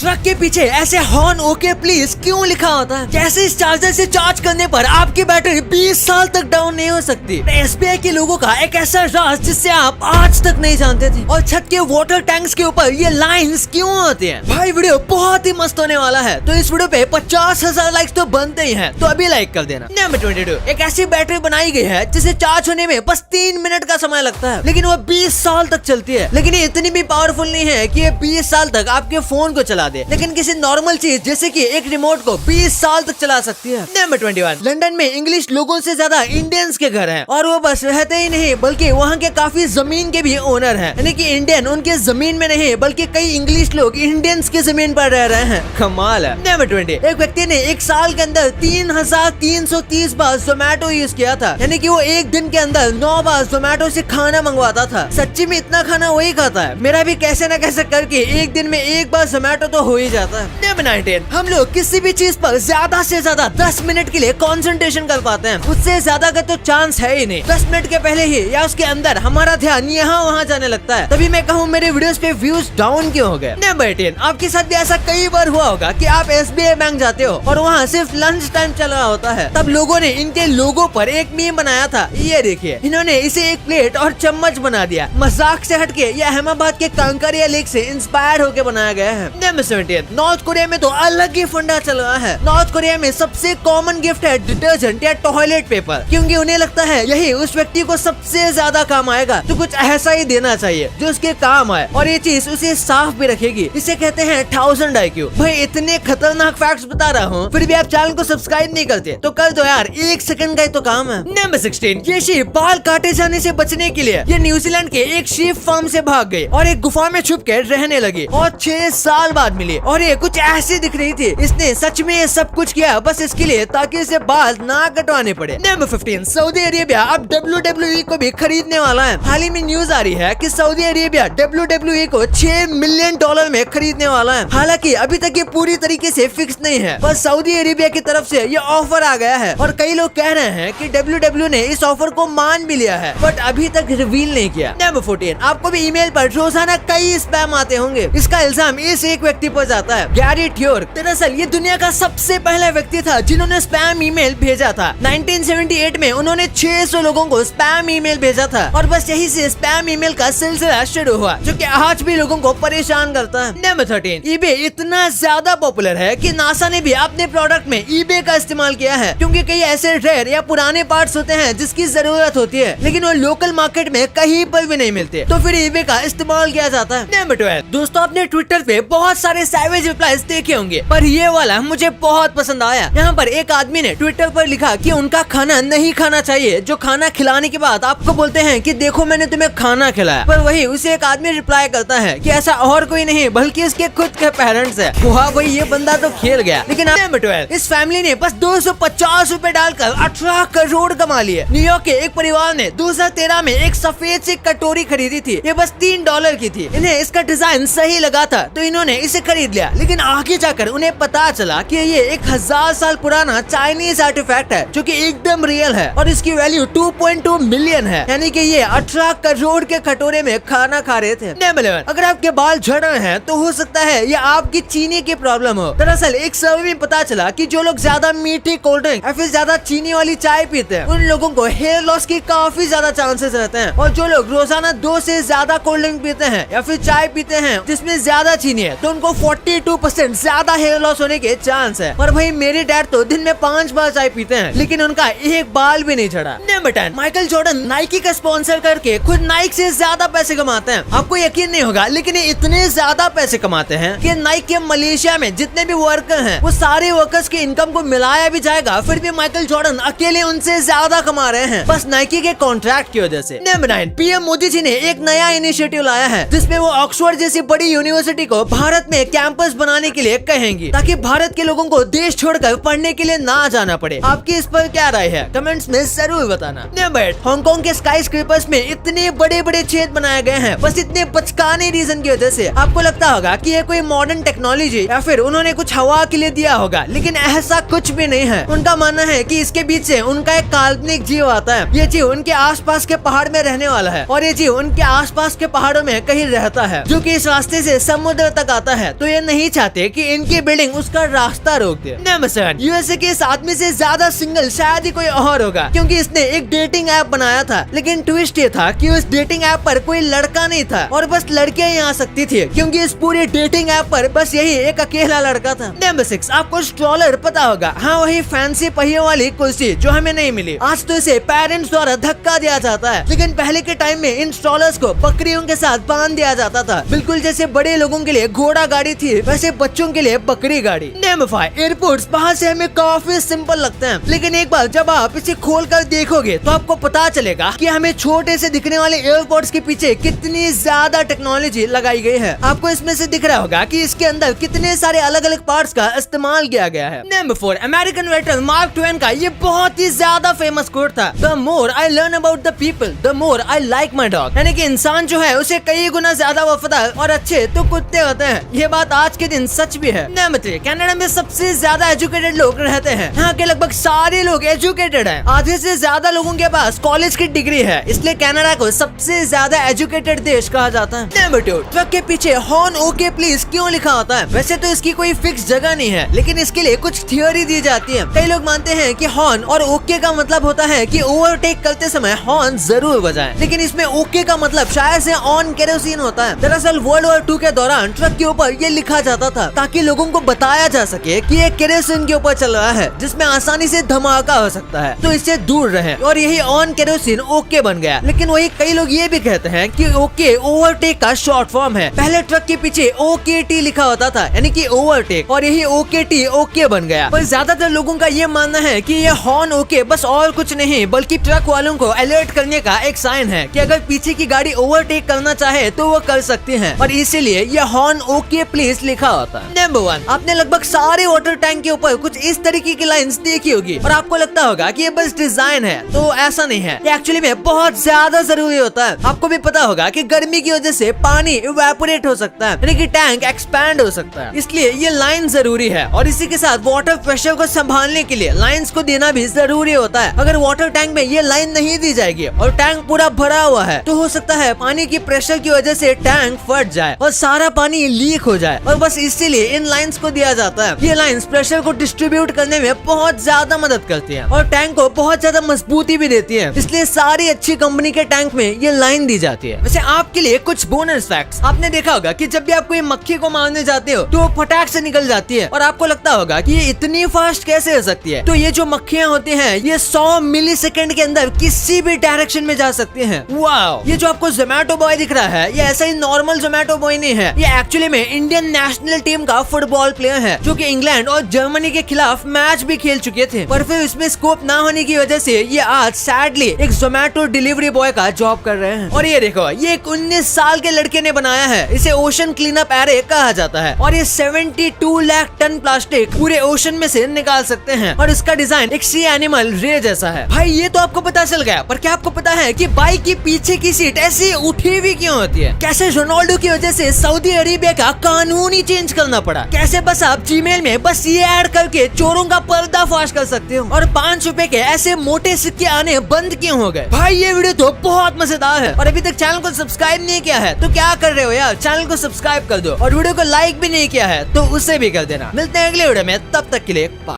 Truck के पीछे ऐसे हॉर्न ओके प्लीज क्यों लिखा होता है? जैसे इस चार्जर से चार्ज करने पर आपकी बैटरी 20 साल तक डाउन नहीं हो सकती। एसबीआई के लोगों का एक ऐसा राज जिससे आप आज तक नहीं जानते थे। और छत के वाटर टैंक्स के ऊपर ये लाइंस क्यों होती हैं? भाई वीडियो बहुत ही मस्त होने वाला है, तो इस वीडियो पे 50,000 लाइक्स तो बनते ही हैं, तो अभी लाइक कर देना। नंबर 22, एक ऐसी बैटरी बनाई गई है जिसे चार्ज होने में बस 3 मिनट का समय लगता है, लेकिन वो 20 साल तक चलती है। लेकिन ये इतनी भी पावरफुल नहीं है कि ये 20 साल तक आपके फोन को चला दे, लेकिन किसी नॉर्मल चीज जैसे कि एक रिमोट को 20 साल तक चला सकती है। नंबर 21, लंदन में इंग्लिश लोगों से ज्यादा इंडियंस के घर हैं, और वो बस रहते ही नहीं बल्कि वहाँ के काफी जमीन के भी ओनर हैं। यानी कि इंडियन उनके जमीन में नहीं बल्कि कई इंग्लिश लोग इंडियंस की जमीन पर रह रहे हैं। कमाल है। नंबर 20, एक व्यक्ति ने एक साल के अंदर 3,330 बार जोमेटो यूज किया था, यानी कि वो एक दिन के अंदर 9 बार जोमेटो से खाना मंगवाता था। सच्ची में इतना खाना वही खाता है। मेरा भी कैसे न कैसे करके एक दिन में एक बार जोमेटो तो हो ही जाता है। नंबर 19, हम लोग किसी भी चीज पर ज्यादा से ज्यादा 10 मिनट के लिए कंसंट्रेशन कर पाते हैं, उससे ज्यादा का तो चांस है ही नहीं। 10 मिनट के पहले ही या उसके अंदर हमारा ध्यान यहाँ वहाँ जाने लगता है। तभी मैं कहूँ मेरे वीडियोस पे व्यूज डाउन क्यों हो गए। नंबर 18, आपके साथ भी ऐसा कई बार हुआ होगा कि आप एसबीआई बैंक जाते हो और वहाँ सिर्फ लंच टाइम चल रहा होता है। तब लोगों ने इनके लोगो पर एक मीम बनाया था, ये देखिए। इन्होंने इसे एक प्लेट और चम्मच बना दिया। मजाक से हटके ये अहमदाबाद के कांकरिया लेक से इंस्पायर होकर बनाया गया है। नंबर 17, नॉर्थ कोरिया में तो अलग ही फंडा चल रहा है। नॉर्थ कोरिया में सबसे कॉमन गिफ्ट है डिटर्जेंट या टॉयलेट पेपर, क्योंकि उन्हें लगता है यही उस व्यक्ति को सबसे ज्यादा काम आएगा, तो कुछ ऐसा ही देना चाहिए जो उसके काम आए और ये चीज उसे साफ भी रखेगी। इसे कहते हैं 1000 IQ। भाई इतने खतरनाक फैक्ट्स बता रहा हूँ, फिर भी आप चैनल को सब्सक्राइब नहीं करते तो कर दो यार, 1 सेकंड का ही तो काम है। नंबर 16, ये शीप बाल काटे जाने से बचने के लिए ये न्यूजीलैंड के एक शीप फार्म से भाग गई और एक गुफा में छुप के रहने लगी और 6 साल बाद मिली और ये कुछ ऐसी दिख रही थी। इसने सच में ये सब कुछ किया बस इसके लिए ताकि इसे बाल ना कटवाने पड़े। नंबर 15, सऊदी अरेबिया अब WWE को भी खरीदने वाला है। हाल ही में न्यूज आ रही है कि सऊदी अरेबिया WWE को $6 मिलियन में खरीदने वाला है। हालांकि अभी तक ये पूरी तरीके से फिक्स नहीं है, बस सऊदी अरेबिया की तरफ से ये ऑफर आ गया है और कई लोग कह रहे हैं कि WWE ने इस ऑफर को मान भी लिया है, बट अभी तक रिवील नहीं किया। नंबर 14, आपको भी ईमेल पर रोजाना कई स्पैम आते होंगे। इसका इल्जाम इस एक व्यक्ति पर जाता है, गैरी ट्योर्क। दरअसल ये दुनिया का सबसे पहला व्यक्ति था जिन्होंने स्पैम ईमेल भेजा था। 1978 में उन्होंने 600 लोगों को स्पैम ईमेल भेजा था और बस यही से स्पैम ईमेल का सिलसिला शुरू हुआ, जो कि आज भी लोगों को परेशान करता है। नंबर 13, eBay इतना ज्यादा पॉपुलर है कि नासा ने भी अपने प्रोडक्ट में eBay का इस्तेमाल किया है, क्योंकि कई ऐसे रेयर या पुराने पार्ट्स होते हैं जिसकी जरूरत होती है लेकिन वो लोकल मार्केट में कहीं पर भी नहीं मिलते, तो फिर eBay का इस्तेमाल किया जाता है। नंबर 12, दोस्तों आपने ट्विटर पे बहुत सारे सैवेज रिप्लाईज देखे होंगे, पर ये वाला मुझे बहुत पसंद आया। यहाँ पर एक आदमी ने ट्विटर पर लिखा कि उनका खाना नहीं खाना चाहिए जो खाना खिलाने के बाद आपको बोलते हैं कि देखो मैंने तुम्हें खाना खिलाया, पर वही उसे एक आदमी रिप्लाई करता है कि ऐसा और कोई नहीं बल्कि उसके खुद के पेरेंट्स है। वाह भाई ये बंदा तो खेल गया। लेकिन नंबर 12, इस फैमिली ने बस 250 रुपए डालकर 18 करोड़ कमा लिए। न्यूयॉर्क के एक परिवार ने 2013 में एक सफेद सी कटोरी खरीदी थी, ये बस $3 की थी। इन्हें इसका डिजाइन सही लगा था तो इन्होंने इसे खरीद लिया, लेकिन आगे जाकर उन्हें पता चला कि ये 1000 साल पुराना चाइनीज आर्टिफैक्ट है जो कि एकदम रियल है और इसकी वैल्यू 2.2 मिलियन है, यानी कि ये 18 करोड़ के कटोरे में खाना खा रहे थे। नंबर 11, अगर आपके बाल झड़ रहे हैं तो हो सकता है ये आपकी चीनी की प्रॉब्लम हो। दरअसल एक सर्वे में पता चला कि जो लोग ज्यादा मीठी कोल्ड ड्रिंक या फिर ज्यादा चीनी वाली चाय पीते हैं उन लोगों को हेयर लॉस की काफी ज्यादा चांसेस रहते हैं, और जो लोग रोजाना 2 से ज्यादा कोल्ड ड्रिंक पीते हैं या फिर चाय पीते हैं जिसमें ज्यादा चीनी है तो उनको 42% ज्यादा हेयर लॉस होने के चांस है। और भाई मेरे डैड तो दिन में 5 बार चाय पीते हैं लेकिन उनका एक बाल भी नहीं झड़ा। नंबर 10, माइकल जॉर्डन नाइकी का स्पॉन्सर करके खुद नाइक से ज्यादा पैसे कमाते हैं। आपको यकीन नहीं होगा लेकिन ये इतने ज्यादा पैसे कमाते हैं कि नाइक के मलेशिया में जितने भी वर्कर हैं वो सारे वर्कर्स की इनकम को मिलाया भी जाएगा फिर भी माइकल जॉर्डन अकेले उनसे ज्यादा कमा रहे हैं, बस नाइकी के कॉन्ट्रैक्ट की वजह से। नंबर 9, पीएम मोदी जी ने एक नया इनिशिएटिव लाया है जिसमें वो ऑक्सफोर्ड जैसी बड़ी यूनिवर्सिटी को भारत में कैंपस बनाने के लिए कहेंगी ताकि भारत के लोगों को देश छोड़कर पढ़ने के लिए ना जाना पड़े। आपकी इस पर क्या राय है कमेंट्स में जरूर बताना। नंबर 8, हांगकांग के स्काई स्क्रेपर्स में इतने बड़े बड़े छेद बनाए गए हैं बस इतने बचकाने रीजन की वजह से। आपको लगता होगा कि ये कोई मॉडर्न टेक्नोलॉजी या फिर उन्होंने कुछ हवा के लिए दिया होगा, लेकिन ऐसा कुछ भी नहीं है। उनका मानना है कि इसके बीच से उनका एक काल्पनिक जीव आता है। ये जीव उनके आसपास के पहाड़ में रहने वाला है और ये जीव उनके आसपास के पहाड़ों में कहीं रहता है जो कि इस रास्ते से समुद्र तक आता है है तो ये नहीं चाहते कि इनकी बिल्डिंग उसका रास्ता रोक दे। नंबर 7, यूएसए के इस आदमी से ज्यादा सिंगल शायद ही कोई और होगा, क्योंकि इसने एक डेटिंग ऐप बनाया था। लेकिन ट्विस्ट ये था कि उस डेटिंग ऐप पर कोई लड़का नहीं था और बस लड़कियां ही आ सकती थी, क्योंकि इस पूरे डेटिंग ऐप पर बस यही एक अकेला लड़का था। नंबर 6, आपको स्ट्रॉलर पता होगा, हाँ वही फैंसी पहियों वाली कुर्सी जो हमें नहीं मिली। आज तो इसे पेरेंट्स द्वारा धक्का दिया जाता है, लेकिन पहले के टाइम में इन स्ट्रॉलर्स को बकरियों के साथ बांध दिया जाता था। बिल्कुल जैसे बड़े लोगों के लिए घोड़ा गाड़ी थी, वैसे बच्चों के लिए बकरी गाड़ी। नंबर 5, एयरपोर्ट्स बाहर से हमें काफी सिंपल लगते हैं, लेकिन एक बार जब आप इसे खोलकर देखोगे तो आपको पता चलेगा कि हमें छोटे से दिखने वाले एयरपोर्ट्स के पीछे कितनी ज्यादा टेक्नोलॉजी लगाई गई है। आपको इसमें से दिख रहा होगा कि इसके अंदर कितने सारे अलग अलग पार्ट्स का इस्तेमाल किया गया है। Number 4, American writer mark Twain का ये बहुत ही ज्यादा फेमस कोट था, the more I learn about the people the more I like my dog. यानी कि इंसान जो है उसे कई गुना ज्यादा वफादार और अच्छे तो कुत्ते होते हैं। ये बात आज के दिन सच भी है। नंबर 3, कनाडा में सबसे ज्यादा एजुकेटेड लोग रहते हैं। यहाँ के लगभग सारे लोग एजुकेटेड हैं। आधे से ज्यादा लोगों के पास कॉलेज की डिग्री है, इसलिए कनाडा को सबसे ज्यादा एजुकेटेड देश कहा जाता है। नंबर 2, ट्रक के पीछे हॉर्न ओके प्लीज क्यों लिखा होता है? वैसे तो इसकी कोई फिक्स जगह नहीं है, लेकिन इसके लिए कुछ थियोरी दी जाती है। कई लोग मानते हैं कि हॉर्न और ओके का मतलब होता है कि ओवरटेक करते समय हॉर्न जरूर बजाएं, लेकिन इसमें ओके का मतलब शायद से ऑन केरोसिन होता है। दरअसल वर्ल्ड वॉर 2 के दौरान ट्रक के ऊपर ये लिखा जाता था ताकि लोगों को बताया जा सके कि ये केरोसिन के ऊपर चल रहा है, जिसमें आसानी से धमाका हो सकता है, तो इससे दूर रहें। और यही ऑन केरोसिन ओके बन गया। लेकिन वही कई लोग ये भी कहते हैं कि ओके ओवरटेक का शॉर्ट फॉर्म है। पहले ट्रक के पीछे OKT लिखा होता था, यानी कि ओवरटेक, और यही OKT ओके बन गया। पर ज्यादातर लोगों का ये मानना है कि ये हॉर्न ओके बस और कुछ नहीं बल्कि ट्रक वालों को अलर्ट करने का एक साइन है कि अगर पीछे की गाड़ी ओवरटेक करना चाहे तो वो कर सकती है, और इसीलिए ये हॉर्न ओके प्लीज लिखा होता है। नंबर 1, आपने लगभग सारे वाटर टैंक के ऊपर कुछ इस तरीके की लाइंस देखी होगी और आपको लगता होगा कि ये बस डिजाइन है, तो ऐसा नहीं है। ये एक्चुअली में बहुत ज्यादा जरूरी होता है। आपको भी पता होगा कि गर्मी की वजह से पानी इवेपोरेट हो सकता है, यानी कि टैंक एक्सपैंड हो सकता है, इसलिए ये लाइन जरूरी है। और इसी के साथ वाटर प्रेशर को संभालने के लिए लाइंस को देना भी जरूरी होता है। अगर वाटर टैंक में ये लाइन नहीं दी जाएगी और टैंक पूरा भरा हुआ है तो हो सकता है पानी की प्रेशर की वजह से टैंक फट जाए और सारा पानी लीक हो जाए, और बस इसीलिए इन लाइंस को दिया जाता है। ये लाइंस प्रेशर को डिस्ट्रीब्यूट करने में बहुत ज्यादा मदद करती है और टैंक को बहुत ज्यादा मजबूती भी देती है, इसलिए सारी अच्छी कंपनी के टैंक में ये लाइन दी जाती है। वैसे आपके लिए कुछ बोनस फैक्ट्स, आपने देखा होगा कि जब भी आप कोई मक्खी को मारने जाते हो तो वो फटाक से निकल जाती है, और आपको लगता होगा कि ये इतनी फास्ट कैसे हो सकती है। तो ये जो मक्खियाँ होती हैं ये 100 मिलीसेकंड के अंदर किसी भी डायरेक्शन में जा सकती हैं। वाओ! ये जो आपको जोमैटो बॉय दिख रहा है ये ऐसा ही नॉर्मल जोमैटो बॉय नहीं है, ये एक्चुअली में इंडियन नेशनल टीम का फुटबॉल प्लेयर है जो कि इंग्लैंड और जर्मनी के खिलाफ मैच भी खेल चुके थे, पर फिर इसमें स्कोप ना होने की वजह से ये आज सैडली एक जोमैटो डिलीवरी बॉय का जॉब कर रहे हैं। और ये देखो, ये एक 19 साल के लड़के ने बनाया है, इसे ओशन क्लीन अप एरे कहा जाता है, और ये 72 लाख टन प्लास्टिक पूरे ओशन में से निकाल सकते हैं, और इसका डिजाइन एक सी एनिमल रे जैसा है। भाई ये तो आपको पता चल गया, पर क्या आपको पता है कि बाइक की पीछे की सीट ऐसी उठी हुई क्यों होती है? कैसे रोनाल्डो की वजह से सऊदी अरेबिया का कानून ही चेंज करना पड़ा? कैसे बस आप जीमेल में बस ये ऐड करके चोरों का पर्दाफाश कर सकते हो, और 5 रुपए के ऐसे मोटे सिक्के आने बंद क्यों हो गए? भाई ये वीडियो तो बहुत मजेदार है, और अभी तक चैनल को सब्सक्राइब नहीं किया है तो क्या कर रहे हो यार, चैनल को सब्सक्राइब कर दो, और वीडियो को लाइक भी नहीं किया है तो उसे भी कर देना। मिलते हैं अगले वीडियो में, तब तक के लिए बाय।